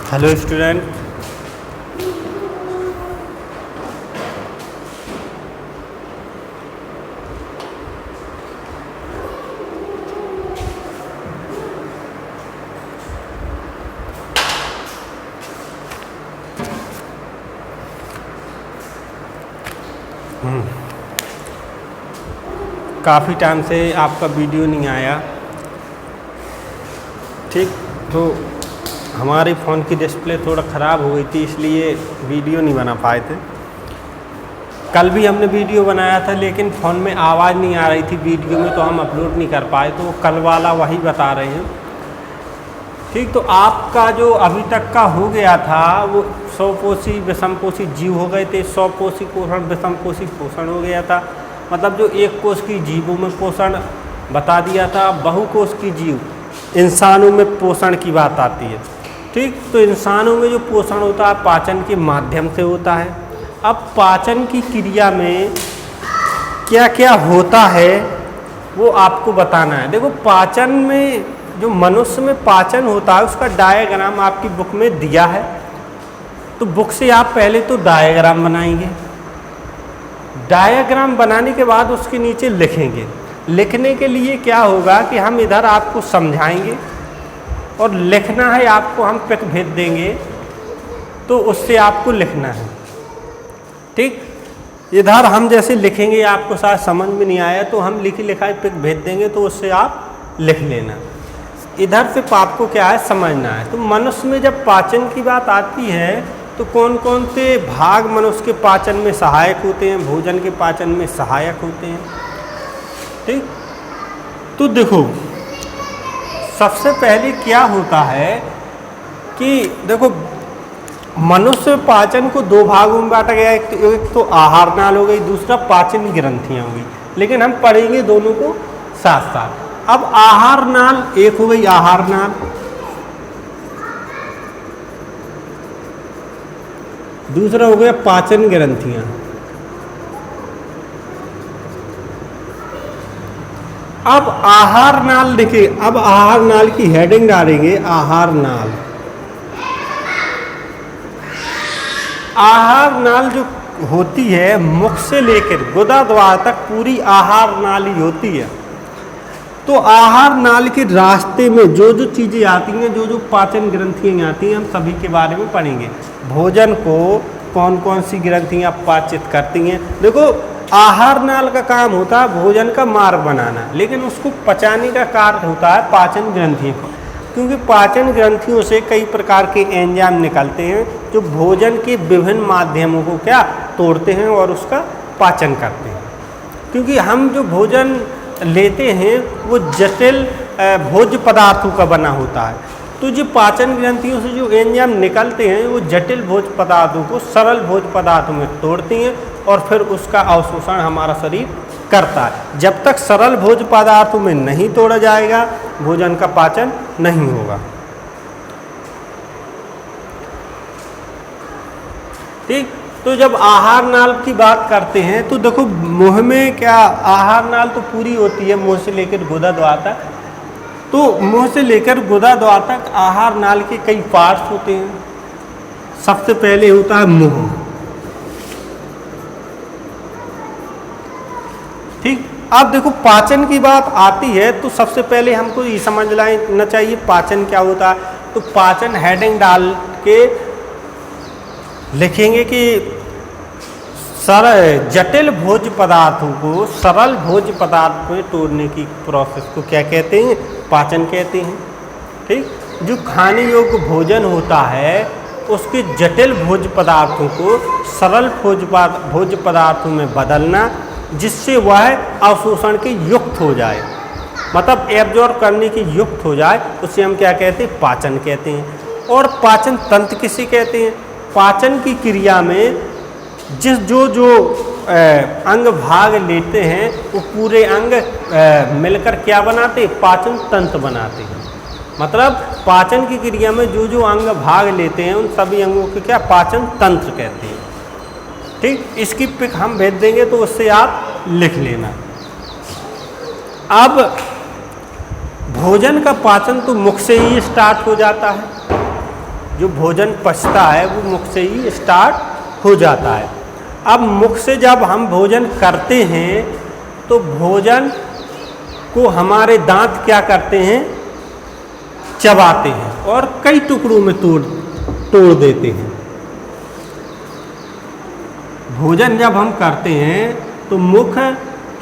Hello student. काफ़ी time से आपका वीडियो नहीं आया, ठीक। तो हमारे फ़ोन की डिस्प्ले थोड़ा ख़राब हो गई थी, इसलिए वीडियो नहीं बना पाए थे। कल भी हमने वीडियो बनाया था, लेकिन फ़ोन में आवाज़ नहीं आ रही थी वीडियो में, तो हम अपलोड नहीं कर पाए। तो कल वाला वही बता रहे हैं, ठीक। तो आपका जो अभी तक का हो गया था वो स्वपोषी विषमपोषी जीव हो गए थे। स्वपोषी पोषण, विषमपोषी पोषण हो गया था। मतलब जो एक कोष की जीवों में पोषण बता दिया था। बहुकोष की जीव इंसानों में पोषण की बात आती है, ठीक। तो इंसानों में जो पोषण होता है पाचन के माध्यम से होता है। अब पाचन की क्रिया में क्या क्या होता है वो आपको बताना है। देखो, पाचन में जो मनुष्य में पाचन होता है उसका डायग्राम आपकी बुक में दिया है। तो बुक से आप पहले तो डायग्राम बनाएंगे। डायग्राम बनाने के बाद उसके नीचे लिखेंगे। लिखने के लिए क्या होगा कि हम इधर आपको समझाएंगे और लिखना है आपको, हम पिक भेज देंगे तो उससे आपको लिखना है, ठीक। इधर हम जैसे लिखेंगे आपको शायद समझ में नहीं आया तो हम लिखी लिखाई पिक भेज देंगे तो उससे आप लिख लेना। इधर से आपको क्या है समझना है। तो मनुष्य में जब पाचन की बात आती है तो कौन कौन से भाग मनुष्य के पाचन में सहायक होते हैं, भोजन के पाचन में सहायक होते हैं, ठीक। तो देखो, सबसे पहले क्या होता है कि देखो, मनुष्य पाचन को दो भागों में बांटा गया है। एक तो आहार नाल हो गई, दूसरा पाचन ग्रंथियां हो गई, लेकिन हम पढ़ेंगे दोनों को साथ साथ। अब आहार नाल एक हो गई, आहार नाल। दूसरा हो गया पाचन ग्रंथियां। अब आहार नाल देखिए, अब आहार नाल की हेडिंग डालेंगे, आहार नाल। आहार नाल जो होती है मुख से लेकर गुदा द्वार तक पूरी आहार नाल ही होती है। तो आहार नाल के रास्ते में जो जो चीज़ें आती हैं, जो जो पाचन ग्रंथियाँ आती हैं, हम सभी के बारे में पढ़ेंगे। भोजन को कौन कौन सी ग्रंथियाँ पाचित करती हैं। देखो, आहार नाल का काम होता है भोजन का मार्ग बनाना, लेकिन उसको पचाने का कार्य होता है पाचन ग्रंथियों का। क्योंकि पाचन ग्रंथियों से कई प्रकार के एंजाइम निकलते हैं जो भोजन के विभिन्न माध्यमों को क्या तोड़ते हैं और उसका पाचन करते हैं। क्योंकि हम जो भोजन लेते हैं वो जटिल भोज्य पदार्थों का बना होता है। तो जो पाचन ग्रंथियों से जो एंजाइम निकलते हैं वो जटिल भोज्य पदार्थों को सरल भोज्य पदार्थों में तोड़ते हैं और फिर उसका अवशोषण हमारा शरीर करता है। जब तक सरल भोज्य पदार्थों में नहीं तोड़ा जाएगा भोजन का पाचन नहीं होगा, ठीक। तो जब आहार नाल की बात करते हैं तो देखो, मुंह में क्या आहार नाल तो पूरी होती है मुंह से लेकर गुदा द्वार तक। तो मुंह से लेकर गुदा द्वार तक आहार नाल के कई पार्ट्स होते हैं। सबसे पहले होता है मुंह, ठीक। अब देखो, पाचन की बात आती है तो सबसे पहले हमको ये समझ लेना चाहिए पाचन क्या होता है। तो पाचन हेडिंग डाल के लिखेंगे कि जटिल भोज्य पदार्थों को सरल भोज्य पदार्थ में तोड़ने की प्रोसेस को क्या कहते हैं, पाचन कहते हैं, ठीक। जो खाने योग्य भोजन होता है उसके जटिल भोज्य पदार्थों को सरल भोज्य पदार्थों में बदलना, जिससे वह अवशोषण के युक्त हो जाए, मतलब एब्जॉर्ब करने की युक्त हो जाए, उसे हम क्या कहते हैं, पाचन कहते हैं। और पाचन तंत्र किसे कहते हैं। पाचन की क्रिया में जो अंग भाग लेते हैं वो पूरे अंग मिलकर क्या बनाते हैं, पाचन तंत्र बनाते हैं। मतलब पाचन की क्रिया में जो जो अंग भाग लेते हैं उन सभी अंगों को क्या पाचन तंत्र कहते हैं, ठीक। इसकी पिक हम भेज देंगे तो उससे आप लिख लेना। अब भोजन का पाचन तो मुख से ही स्टार्ट हो जाता है, जो भोजन पचता है वो मुख से ही स्टार्ट हो जाता है। अब मुख से जब हम भोजन करते हैं तो भोजन को हमारे दांत क्या करते हैं, चबाते हैं और कई टुकड़ों में तोड़ देते हैं। भोजन जब हम करते हैं तो मुख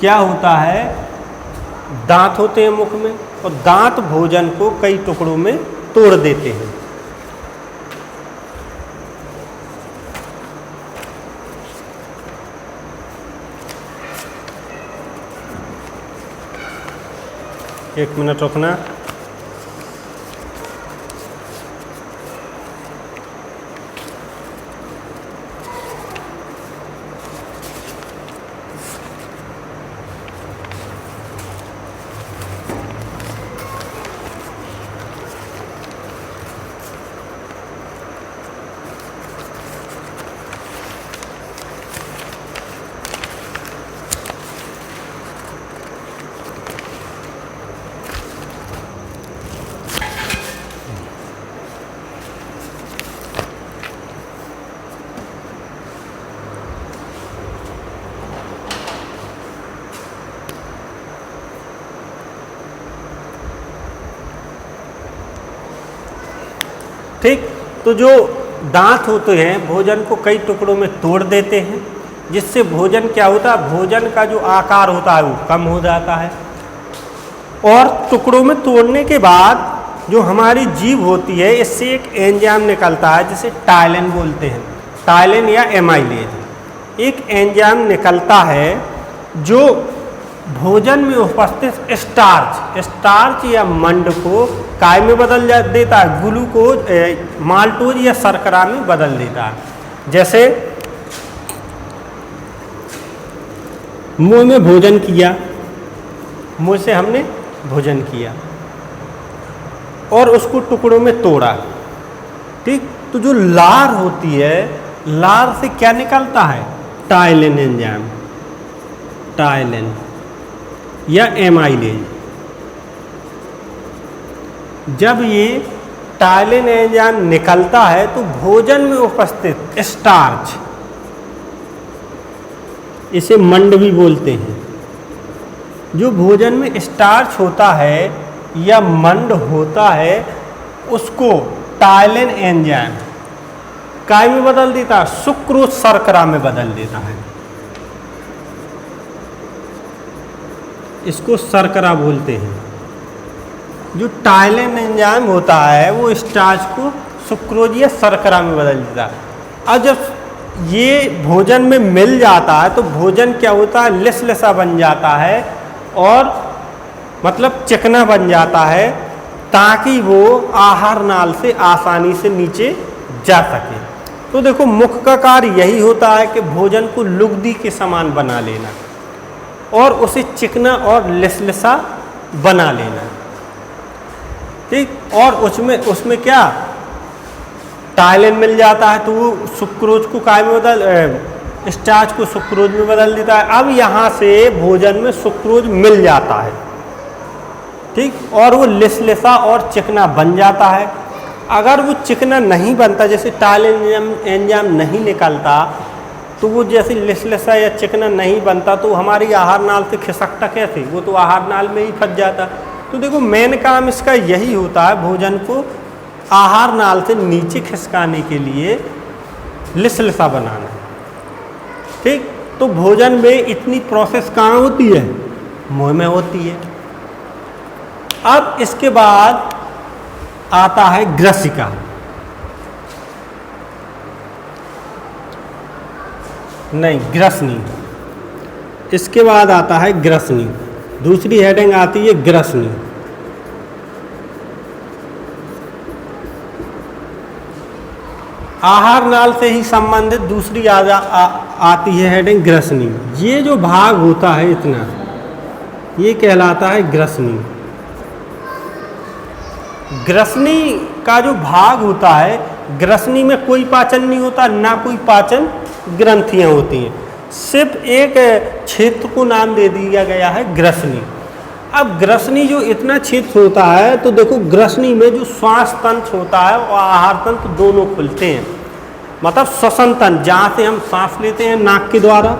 क्या होता है, दांत होते हैं मुख में, और दांत भोजन को कई टुकड़ों में तोड़ देते हैं। एक मिनट रुकना। ठीक, तो जो दांत होते हैं भोजन को कई टुकड़ों में तोड़ देते हैं, जिससे भोजन क्या होता है, भोजन का जो आकार होता है वो कम हो जाता है। और टुकड़ों में तोड़ने के बाद जो हमारी जीभ होती है इससे एक एंजाइम निकलता है जिसे टाइलिन बोलते हैं, टाइलिन या एमाइलेज। एक एंजाइम निकलता है जो भोजन में उपस्थित स्टार्च या मंड को काय में बदल देता है, ग्लूकोज माल्टोज या शर्करा में बदल देता है। जैसे मुंह में भोजन किया, मुंह से हमने भोजन किया और उसको टुकड़ों में तोड़ा, ठीक, तो जो लार होती है, लार से क्या निकलता है, टाइलिन एंजाइम, टाइलिन या एमाइलेज। जब ये टाइलिन एंजाइम निकलता है तो भोजन में उपस्थित स्टार्च, इसे मंड भी बोलते हैं, जो भोजन में स्टार्च होता है या मंड होता है उसको टाइलिन एंजाइम काय में बदल देता है, सुक्रोज शर्करा में बदल देता है। इसको शर्करा बोलते हैं। जो टाइलिन एंजाइम होता है वो स्टार्च को सुक्रोज या शर्करा में बदल देता है। अब जब ये भोजन में मिल जाता है तो भोजन क्या होता है, लिसलिसा बन जाता है और मतलब चिकना बन जाता है, ताकि वो आहार नाल से आसानी से नीचे जा सके। तो देखो मुख का कार्य यही होता है कि भोजन को लुगदी के समान बना लेना और उसे चिकना और लिसलिसा बना लेना, ठीक। और उसमें क्या टाइलिन मिल जाता है तो वो सुक्रोज को काय में स्टार्च को सुक्रोज में बदल देता है। अब यहाँ से भोजन में सुक्रोज मिल जाता है, ठीक, और वो लिसलिसा और चिकना बन जाता है। अगर वो चिकना नहीं बनता, जैसे टाइलिन एंजाइम नहीं निकलता, तो वो जैसे लिसलिसा या चिकना नहीं बनता तो हमारी आहार नाल से खिसकता कैसे, वो तो आहार नाल में ही फंस जाता। तो देखो मेन काम इसका यही होता है, भोजन को आहार नाल से नीचे खिसकाने के लिए लिसलिसा बनाना, ठीक। तो भोजन में इतनी प्रोसेस कहाँ होती है, मुंह में होती है। अब इसके बाद आता है ग्रसिका। नहीं, ग्रसनी। इसके बाद आता है ग्रसनी, दूसरी हेडिंग आती है ग्रसनी। आहार नाल से ही संबंधित दूसरी आती है हेडिंग ग्रसनी। ये जो भाग होता है इतना, ये कहलाता है ग्रसनी। ग्रसनी का जो भाग होता है, ग्रसनी में कोई पाचन नहीं होता, ना कोई पाचन ग्रंथियां होती हैं, सिर्फ एक क्षेत्र को नाम दे दिया गया है ग्रसनी। अब ग्रसनी जो इतना क्षेत्र होता है, तो देखो ग्रसनी में जो श्वास तंत्र होता है और आहार तंत्र दोनों खुलते हैं। मतलब श्वसन तंत्र, जहाँ से हम सांस लेते हैं नाक के द्वारा,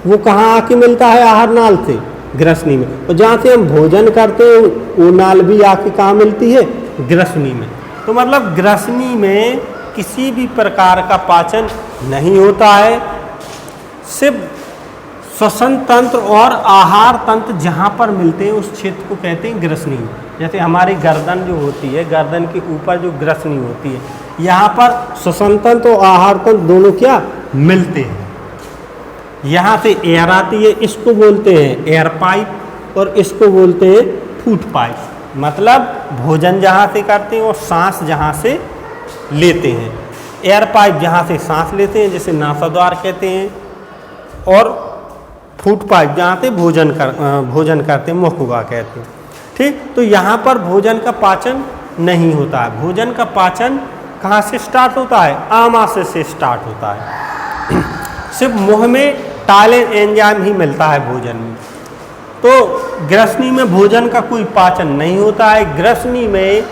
वो कहाँ आके मिलता है? आहार नाल से, ग्रसनी में। और जहाँ से हम भोजन करते हैं वो नाल भी आके कहाँ मिलती है? ग्रसनी में। तो मतलब ग्रसनी में किसी भी प्रकार का पाचन नहीं होता है, सिर्फ श्वसन तंत्र और आहार तंत्र जहाँ पर मिलते हैं उस क्षेत्र को कहते हैं ग्रसनी। जैसे हमारी गर्दन जो होती है, गर्दन के ऊपर जो ग्रसनी होती है, यहाँ पर श्वसन तंत्र और आहार तंत्र दोनों क्या मिलते हैं। यहाँ से एयर आती है, इसको बोलते हैं एयर पाइप और इसको बोलते हैं फूड पाइप। मतलब भोजन जहाँ से करते हैं और सांस जहाँ से लेते हैं। एयर पाइप जहाँ से सांस लेते हैं जिसे नासाद्वार कहते हैं, और फूड पाइप जहाँ से भोजन करते हैं मुखगा कहते हैं। ठीक, तो यहाँ पर भोजन का पाचन नहीं होता है। भोजन का पाचन कहाँ से स्टार्ट होता है? आमाशय से स्टार्ट होता है। सिर्फ मुंह में टायलेन एंजाइम ही मिलता है भोजन में। तो ग्रसनी में भोजन का कोई पाचन नहीं होता है। ग्रसनी में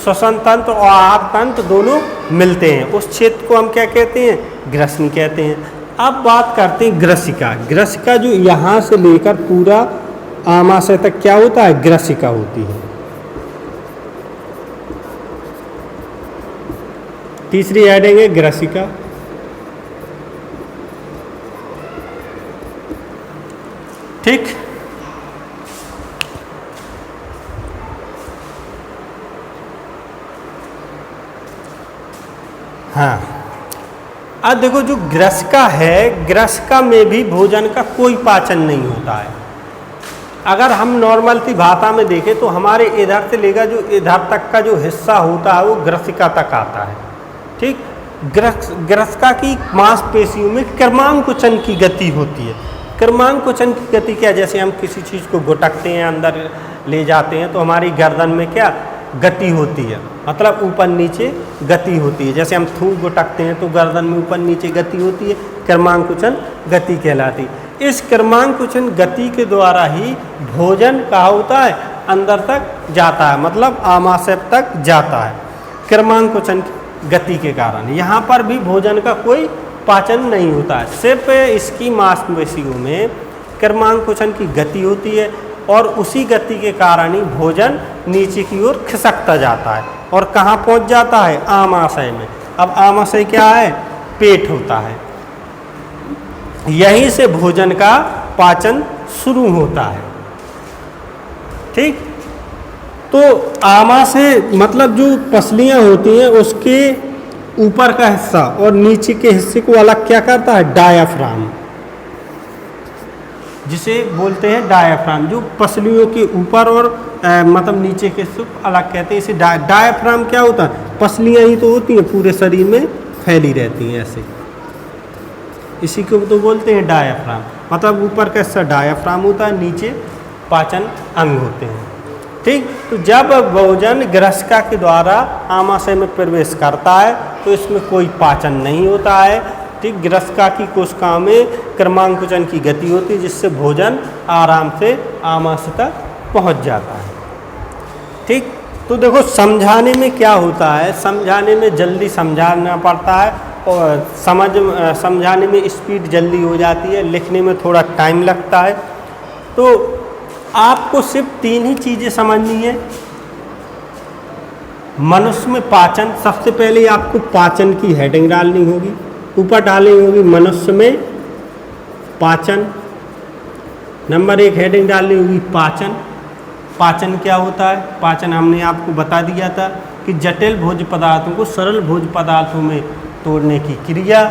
श्वसन तंत्र और आहार तंत्र दोनों मिलते हैं। उस क्षेत्र को हम क्या कहते हैं? ग्रसनी कहते हैं। अब बात करते हैं ग्रसिका। ग्रसिका जो यहाँ से लेकर पूरा आमाशय तक क्या होता है? ग्रसिका होती है। तीसरी हेडिंग है ग्रसिका। ठीक, हाँ। अब देखो जो ग्रसिका है, ग्रसिका में भी भोजन का कोई पाचन नहीं होता है। अगर हम नॉर्मल सी भाषा में देखें तो हमारे इधर से लेकर जो इधर तक का जो हिस्सा होता है वो ग्रसिका तक आता है। ठीक, ग्रसिका की मांसपेशियों में क्रमांकुचन की गति होती है। क्रमांकुचन की गति क्या? जैसे हम किसी चीज़ को घुटकते हैं, अंदर ले जाते हैं, तो हमारी गर्दन में क्या गति होती है? मतलब ऊपर नीचे गति होती है। जैसे हम थूक घुटकते हैं तो गर्दन में ऊपर नीचे गति होती है, क्रमांकुचन गति कहलाती है। इस क्रमांकुचन गति के द्वारा ही भोजन का होता है अंदर तक जाता है, मतलब आमाशय तक जाता है, क्रमांकुचन गति के कारण। यहाँ पर भी भोजन का कोई पाचन नहीं होता है। सिर्फ इसकी मांसपेशियों में क्रमांकुचन की गति होती है और उसी गति के कारण ही भोजन नीचे की ओर खिसकता जाता है और कहाँ पहुँच जाता है? आमाशय में। अब आमाशय क्या है? पेट होता है। यहीं से भोजन का पाचन शुरू होता है। ठीक, तो आमाशय मतलब जो पसलियाँ होती हैं उसके ऊपर का हिस्सा और नीचे के हिस्से को अलग क्या करता है? डायाफ्राम, जिसे बोलते हैं डायाफ्राम। जो पसलियों के ऊपर और मतलब नीचे के हिस्से को अलग कहते हैं। इसे डायाफ्राम क्या होता है? पसलियाँ ही तो होती हैं, पूरे शरीर में फैली रहती हैं ऐसे, इसी को तो बोलते हैं डायाफ्राम। मतलब ऊपर का हिस्सा डायाफ्राम होता है, नीचे पाचन अंग होते हैं। ठीक, तो जब भोजन ग्रसिका के द्वारा आमाशय में प्रवेश करता है तो इसमें कोई पाचन नहीं होता है। ठीक, ग्रसिका की कोशिकाओं में क्रमांकुचन की गति होती है जिससे भोजन आराम से आमाशय तक पहुंच जाता है। ठीक, तो देखो समझाने में क्या होता है? समझाने में जल्दी समझाना पड़ता है और समझाने में स्पीड जल्दी हो जाती है, लिखने में थोड़ा टाइम लगता है। तो आपको सिर्फ 3 ही चीज़ें समझनी है। मनुष्य में पाचन, सबसे पहले आपको पाचन की हेडिंग डालनी होगी, ऊपर डालनी होगी मनुष्य में पाचन। नंबर 1 हेडिंग डालनी होगी पाचन। पाचन क्या होता है? पाचन हमने आपको बता दिया था कि जटिल भोज्य पदार्थों को सरल भोज्य पदार्थों में तोड़ने की क्रिया,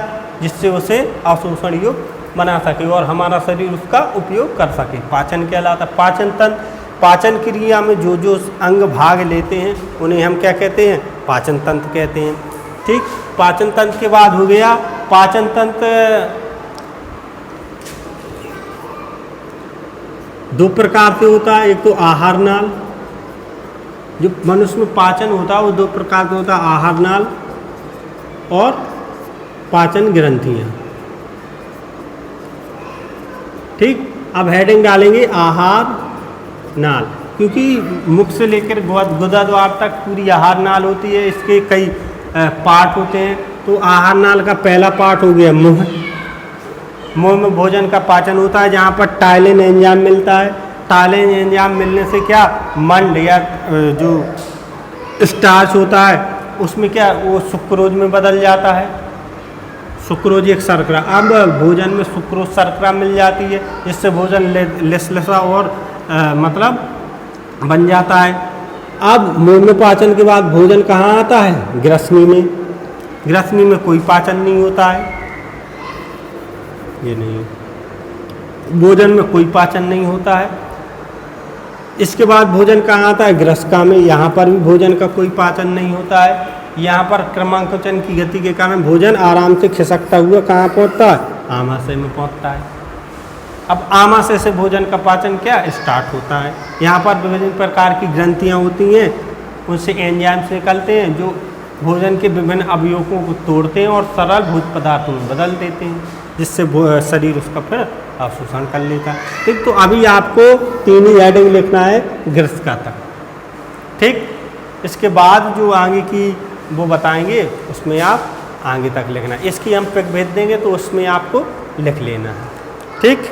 जिससे उसे अवशोषण युक्त बना सके और हमारा शरीर उसका उपयोग कर सके, पाचन कहलाता है। पाचन तंत्र, पाचन क्रिया में जो जो अंग भाग लेते हैं उन्हें हम क्या कहते हैं? पाचन तंत्र कहते हैं। ठीक, पाचन तंत्र के बाद हो गया पाचन तंत्र 2 प्रकार से होता है। एक तो आहार नाल, जो मनुष्य में पाचन होता है वो 2 प्रकार से होता है, आहार नाल और पाचन ग्रंथियाँ। ठीक, अब हेडिंग डालेंगे आहार नाल, क्योंकि मुख से लेकर गुदा द्वार तक पूरी आहार नाल होती है। इसके कई पार्ट होते हैं। तो आहार नाल का पहला पार्ट हो गया मुंह। मुंह में भोजन का पाचन होता है, जहाँ पर टाइलिन एंजाइम मिलता है। टाइलिन एंजाइम मिलने से क्या मंड या जो स्टार्च होता है उसमें क्या वो सुक्रोज में बदल जाता है। सुक्रोज एक शर्करा, अब भोजन में सुक्रोज शर्करा मिल जाती है, जिससे भोजन लसलसा और मतलब बन जाता है। अब मुंह में पाचन के बाद भोजन कहाँ आता है? ग्रसनी में। ग्रसनी में कोई पाचन नहीं होता है, ये नहीं है, भोजन में कोई पाचन नहीं होता है। इसके बाद भोजन कहाँ आता है? ग्रसिका में। यहाँ पर भी भोजन का कोई पाचन नहीं होता है। यहाँ पर क्रमांकन की गति के कारण भोजन आराम से खिसकता हुआ कहाँ पहुँचता है? आमाशय में पहुँचता है। अब आमाशय से भोजन का पाचन क्या स्टार्ट होता है। यहाँ पर विभिन्न प्रकार की ग्रंथियाँ होती हैं, उनसे एंजाइम्स निकलते हैं जो भोजन के विभिन्न अवयवों को तोड़ते हैं और सरल भोज्य पदार्थों में बदल देते हैं, जिससे शरीर उसका फिर अवशोषण कर लेता है। ठीक, तो अभी आपको 3 ही हेडिंग लिखना है ग्रसिका तक। ठीक, इसके बाद जो आगे की वो बताएंगे उसमें आप आगे तक लिखना है। इसकी हम पिक भेज देंगे तो उसमें आपको लिख लेना है। ठीक।